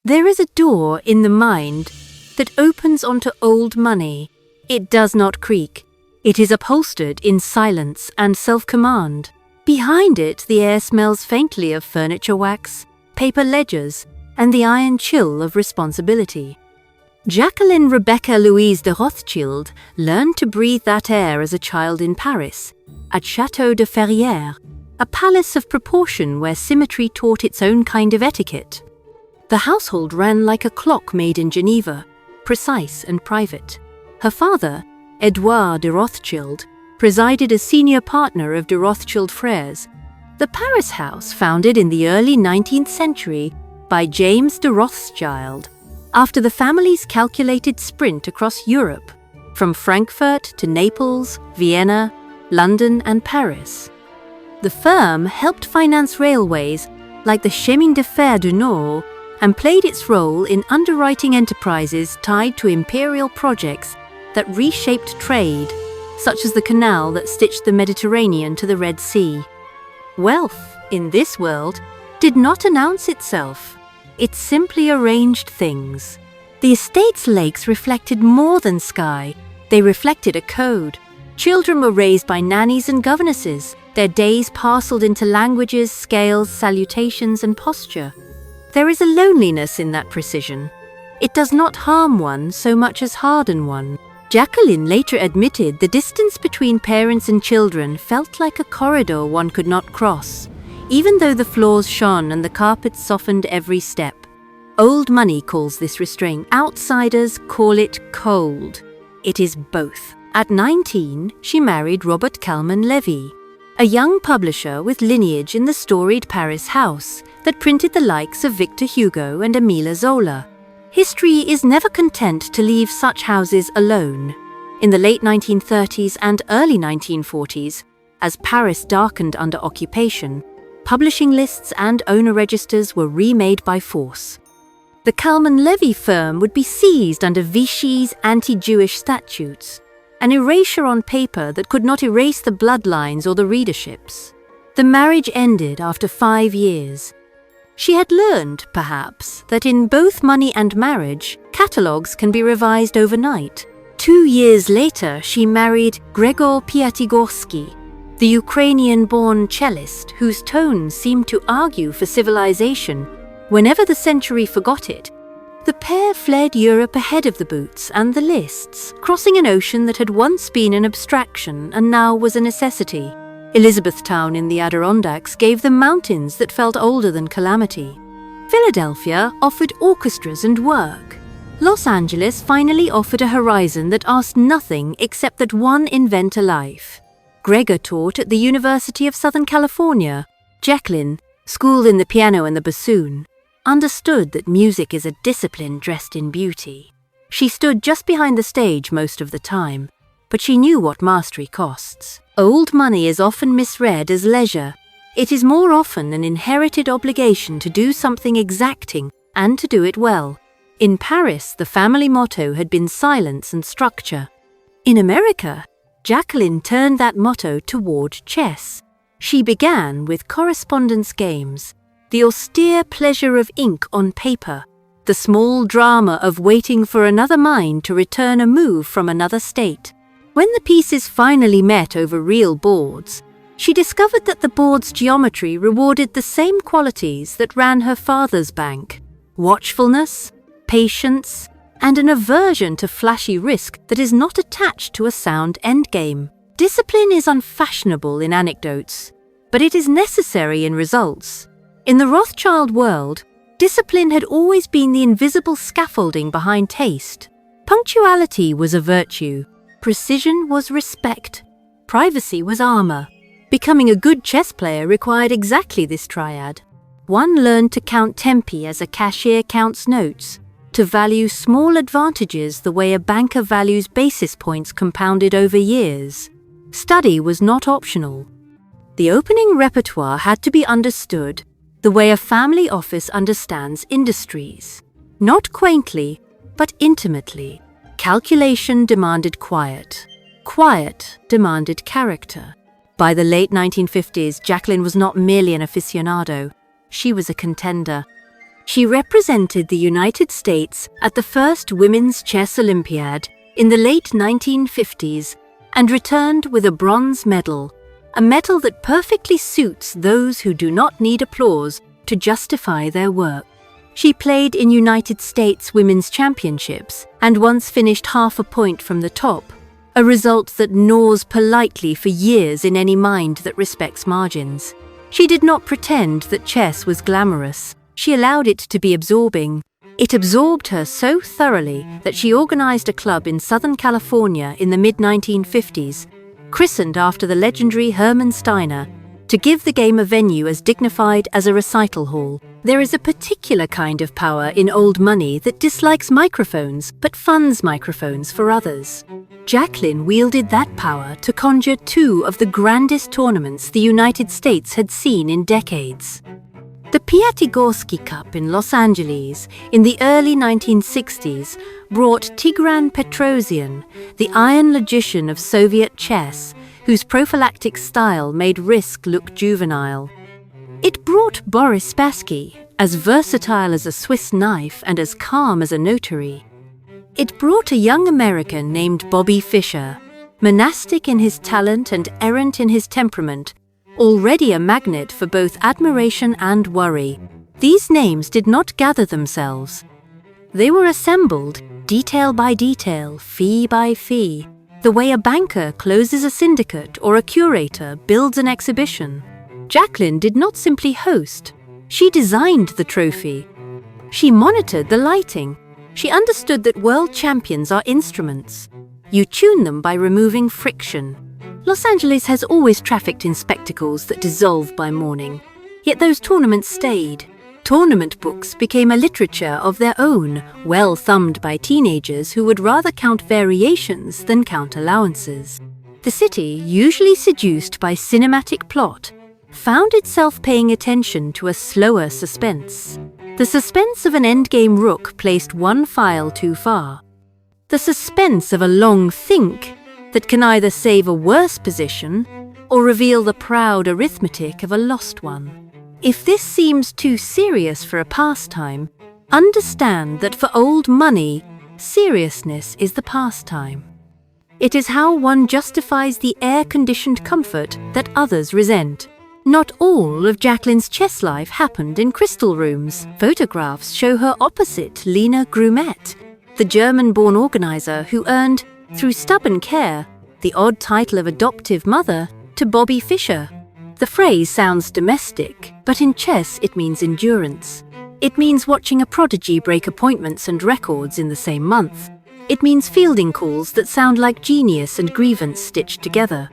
There is a door in the mind that opens onto old money. It does not creak. It is upholstered in silence and self-command. Behind it, the air smells faintly of furniture wax, paper ledgers, and the iron chill of responsibility. Jacqueline Rebecca Louise de Rothschild learned to breathe that air as a child in Paris, at Château de Ferrières, a palace of proportion where symmetry taught its own kind of etiquette. The household ran like a clock made in Geneva, precise and private. Her father, Edouard de Rothschild, presided as senior partner of de Rothschild Frères, the Paris house founded in the early 19th century by James de Rothschild, after the family's calculated sprint across Europe, from Frankfurt to Naples, Vienna, London and Paris. The firm helped finance railways like the Chemin de Fer du Nord and played its role in underwriting enterprises tied to imperial projects that reshaped trade, such as the canal that stitched the Mediterranean to the Red Sea. Wealth, in this world, did not announce itself. It simply arranged things. The estate's lakes reflected more than sky. They reflected a code. Children were raised by nannies and governesses, their days parceled into languages, scales, salutations, and posture. There is a loneliness in that precision. It does not harm one so much as harden one. Jacqueline later admitted the distance between parents and children felt like a corridor one could not cross, even though the floors shone and the carpets softened every step. Old money calls this restraint. Outsiders call it cold. It is both. At 19, she married Robert Calman-Levy, a young publisher with lineage in the storied Paris house that printed the likes of Victor Hugo and Émile Zola. History is never content to leave such houses alone. In the late 1930s and early 1940s, as Paris darkened under occupation, publishing lists and owner registers were remade by force. The Calman-Levy firm would be seized under Vichy's anti-Jewish statutes, an erasure on paper that could not erase the bloodlines or the readerships. The marriage ended after 5 years. She had learned, perhaps, that in both money and marriage, catalogues can be revised overnight. 2 years later, she married Gregor Piatigorsky, the Ukrainian-born cellist whose tones seemed to argue for civilization whenever the century forgot it. The pair fled Europe ahead of the boots and the lists, crossing an ocean that had once been an abstraction and now was a necessity. Elizabethtown in the Adirondacks gave them mountains that felt older than calamity. Philadelphia offered orchestras and work. Los Angeles finally offered a horizon that asked nothing except that one invent a life. Gregor taught at the University of Southern California. Jacqueline, schooled in the piano and the bassoon, understood that music is a discipline dressed in beauty. She stood just behind the stage most of the time, but she knew what mastery costs. Old money is often misread as leisure. It is more often an inherited obligation to do something exacting and to do it well. In Paris, the family motto had been silence and structure. In America, Jacqueline turned that motto toward chess. She began with correspondence games, the austere pleasure of ink on paper, the small drama of waiting for another mind to return a move from another state. When the pieces finally met over real boards, she discovered that the board's geometry rewarded the same qualities that ran her father's bank: watchfulness, patience, and an aversion to flashy risk that is not attached to a sound endgame. Discipline is unfashionable in anecdotes, but it is necessary in results. In the Rothschild world, discipline had always been the invisible scaffolding behind taste. Punctuality was a virtue. Precision was respect. Privacy was armor. Becoming a good chess player required exactly this triad. One learned to count tempi as a cashier counts notes, to value small advantages the way a banker values basis points compounded over years. Study was not optional. The opening repertoire had to be understood the way a family office understands industries. Not quaintly, but intimately. Calculation demanded quiet. Quiet demanded character. By the late 1950s, Jacqueline was not merely an aficionado. She was a contender. She represented the United States at the first Women's Chess Olympiad in the late 1950s and returned with a bronze medal, a medal that perfectly suits those who do not need applause to justify their work. She played in United States Women's Championships and once finished half a point from the top, a result that gnaws politely for years in any mind that respects margins. She did not pretend that chess was glamorous. She allowed it to be absorbing. It absorbed her so thoroughly that she organized a club in Southern California in the mid-1950s, christened after the legendary Hermann Steiner, to give the game a venue as dignified as a recital hall. There is a particular kind of power in old money that dislikes microphones but funds microphones for others. Jacqueline wielded that power to conjure two of the grandest tournaments the United States had seen in decades. The Piatigorsky Cup in Los Angeles in the early 1960s brought Tigran Petrosian, the iron logician of Soviet chess, whose prophylactic style made risk look juvenile. It brought Boris Spassky, as versatile as a Swiss knife and as calm as a notary. It brought a young American named Bobby Fischer, monastic in his talent and errant in his temperament, already a magnet for both admiration and worry. These names did not gather themselves. They were assembled, detail by detail, fee by fee, the way a banker closes a syndicate or a curator builds an exhibition. Jacqueline did not simply host. She designed the trophy. She monitored the lighting. She understood that world champions are instruments. You tune them by removing friction. Los Angeles has always trafficked in spectacles that dissolve by morning. Yet those tournaments stayed. Tournament books became a literature of their own, well thumbed by teenagers who would rather count variations than count allowances. The city, usually seduced by cinematic plot, found itself paying attention to a slower suspense. The suspense of an endgame rook placed one file too far. The suspense of a long think that can either save a worse position or reveal the proud arithmetic of a lost one. If this seems too serious for a pastime, understand that for old money, seriousness is the pastime. It is how one justifies the air-conditioned comfort that others resent. Not all of Jacqueline's chess life happened in crystal rooms. Photographs show her opposite Lena Grumet, the German-born organizer who earned, through stubborn care, the odd title of adoptive mother to Bobby Fischer. The phrase sounds domestic, but in chess it means endurance. It means watching a prodigy break appointments and records in the same month. It means fielding calls that sound like genius and grievance stitched together.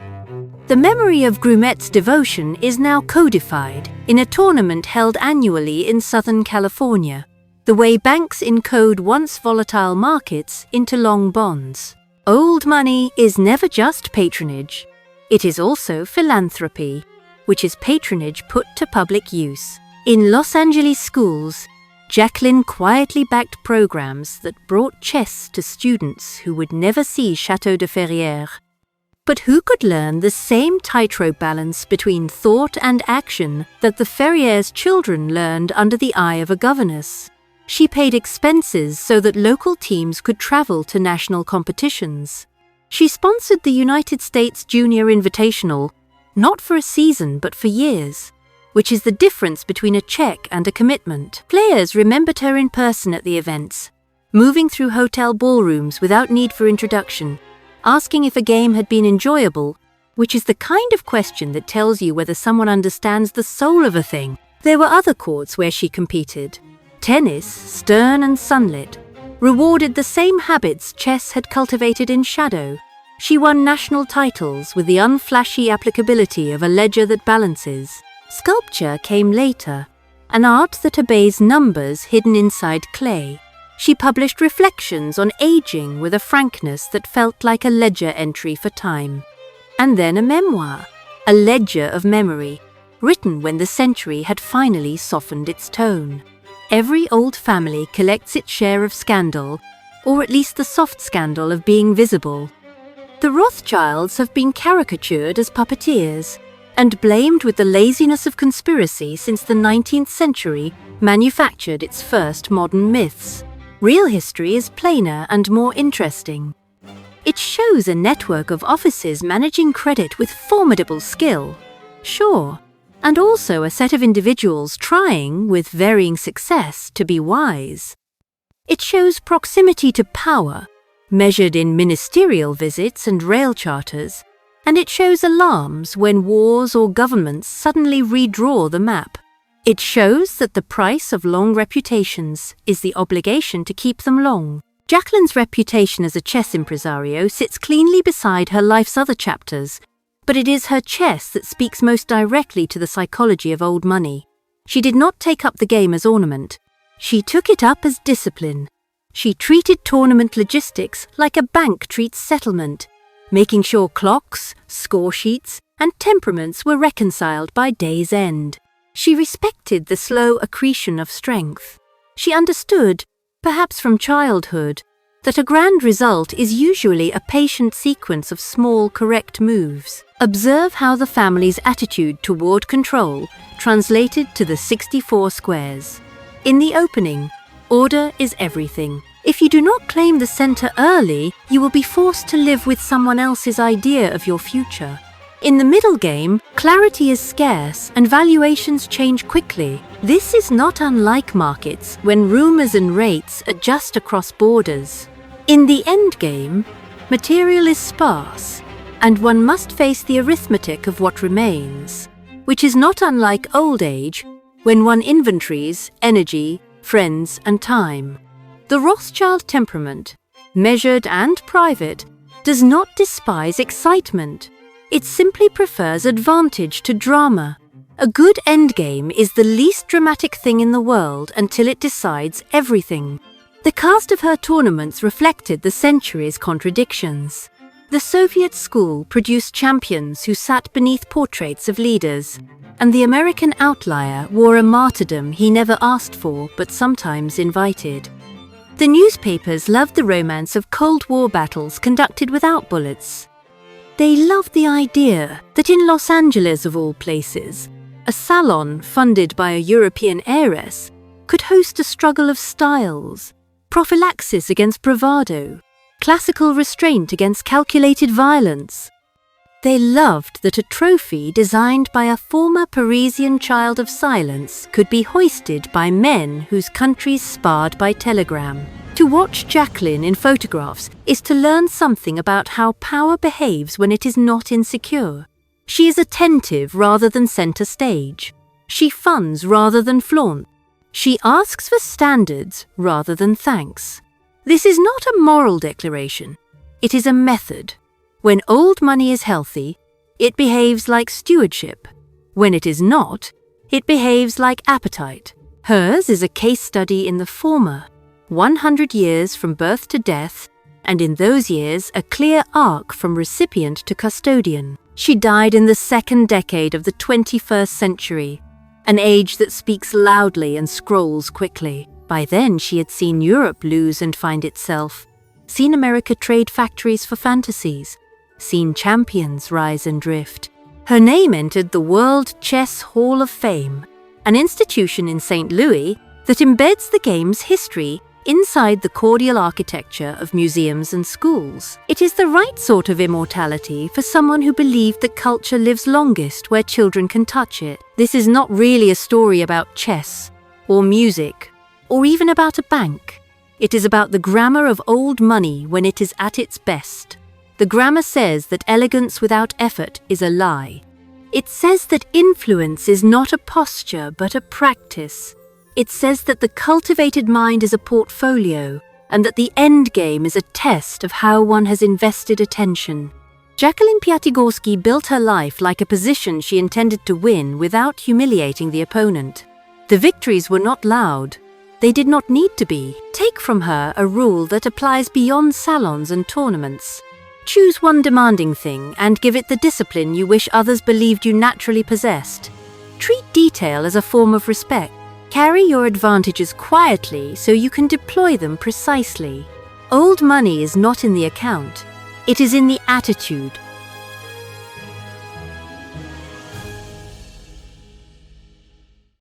The memory of Grumet's devotion is now codified in a tournament held annually in Southern California, the way banks encode once volatile markets into long bonds. Old money is never just patronage. It is also philanthropy, which is patronage put to public use. In Los Angeles schools, Jacqueline quietly backed programs that brought chess to students who would never see Château de Ferrières, but who could learn the same tightrope balance between thought and action that the Ferrières children learned under the eye of a governess. She paid expenses so that local teams could travel to national competitions. She sponsored the United States Junior Invitational, not for a season but for years, which is the difference between a check and a commitment. Players remembered her in person at the events, moving through hotel ballrooms without need for introduction, asking if a game had been enjoyable, which is the kind of question that tells you whether someone understands the soul of a thing. There were other courts where she competed. Tennis, stern and sunlit, rewarded the same habits chess had cultivated in shadow. She won national titles with the unflashy applicability of a ledger that balances. Sculpture came later, an art that obeys numbers hidden inside clay. She published reflections on aging with a frankness that felt like a ledger entry for time. And then a memoir, a ledger of memory, written when the century had finally softened its tone. Every old family collects its share of scandal, or at least the soft scandal of being visible. The Rothschilds have been caricatured as puppeteers. and blamed with the laziness of conspiracy since the 19th century manufactured its first modern myths. Real history is plainer and more interesting. It shows a network of offices managing credit with formidable skill, sure, and also a set of individuals trying, with varying success, to be wise. It shows proximity to power, measured in ministerial visits and rail charters, and it shows alarms when wars or governments suddenly redraw the map. It shows that the price of long reputations is the obligation to keep them long. Jacqueline's reputation as a chess impresario sits cleanly beside her life's other chapters, but it is her chess that speaks most directly to the psychology of old money. She did not take up the game as ornament. She took it up as discipline. She treated tournament logistics like a bank treats settlement, making sure clocks, score sheets, and temperaments were reconciled by day's end. She respected the slow accretion of strength. She understood, perhaps from childhood, that a grand result is usually a patient sequence of small, correct moves. Observe how the family's attitude toward control translated to the 64 squares. In the opening, order is everything. If you do not claim the center early, you will be forced to live with someone else's idea of your future. In the middle game, clarity is scarce and valuations change quickly. This is not unlike markets when rumors and rates adjust across borders. In the end game, material is sparse, and one must face the arithmetic of what remains, which is not unlike old age when one inventories energy, friends, and time. The Rothschild temperament, measured and private, does not despise excitement. It simply prefers advantage to drama. A good endgame is the least dramatic thing in the world until it decides everything. The cast of her tournaments reflected the century's contradictions. The Soviet school produced champions who sat beneath portraits of leaders, and the American outlier wore a martyrdom he never asked for but sometimes invited. The newspapers loved the romance of Cold War battles conducted without bullets. They loved the idea that in Los Angeles, of all places, a salon funded by a European heiress could host a struggle of styles, prophylaxis against bravado, classical restraint against calculated violence. They loved that a trophy designed by a former Parisian child of silence could be hoisted by men whose countries sparred by telegram. To watch Jacqueline in photographs is to learn something about how power behaves when it is not insecure. She is attentive rather than center stage. She funds rather than flaunt. She asks for standards rather than thanks. This is not a moral declaration. It is a method. When old money is healthy, it behaves like stewardship. When it is not, it behaves like appetite. Hers is a case study in the former, 100 years from birth to death, and in those years a clear arc from recipient to custodian. She died in the second decade of the 21st century, an age that speaks loudly and scrolls quickly. By then she had seen Europe lose and find itself, seen America trade factories for fantasies, seen champions rise and drift. Her name entered the World Chess Hall of Fame, an institution in St. Louis that embeds the game's history inside the cordial architecture of museums and schools. It is the right sort of immortality for someone who believed that culture lives longest where children can touch it. This is not really a story about chess, or music, or even about a bank. It is about the grammar of old money when it is at its best. The grammar says that elegance without effort is a lie. It says that influence is not a posture but a practice. It says that the cultivated mind is a portfolio, and that the end game is a test of how one has invested attention. Jacqueline Piatigorsky built her life like a position she intended to win without humiliating the opponent. The victories were not loud. They did not need to be. Take from her a rule that applies beyond salons and tournaments. Choose one demanding thing and give it the discipline you wish others believed you naturally possessed. Treat detail as a form of respect. Carry your advantages quietly so you can deploy them precisely. Old money is not in the account. It is in the attitude,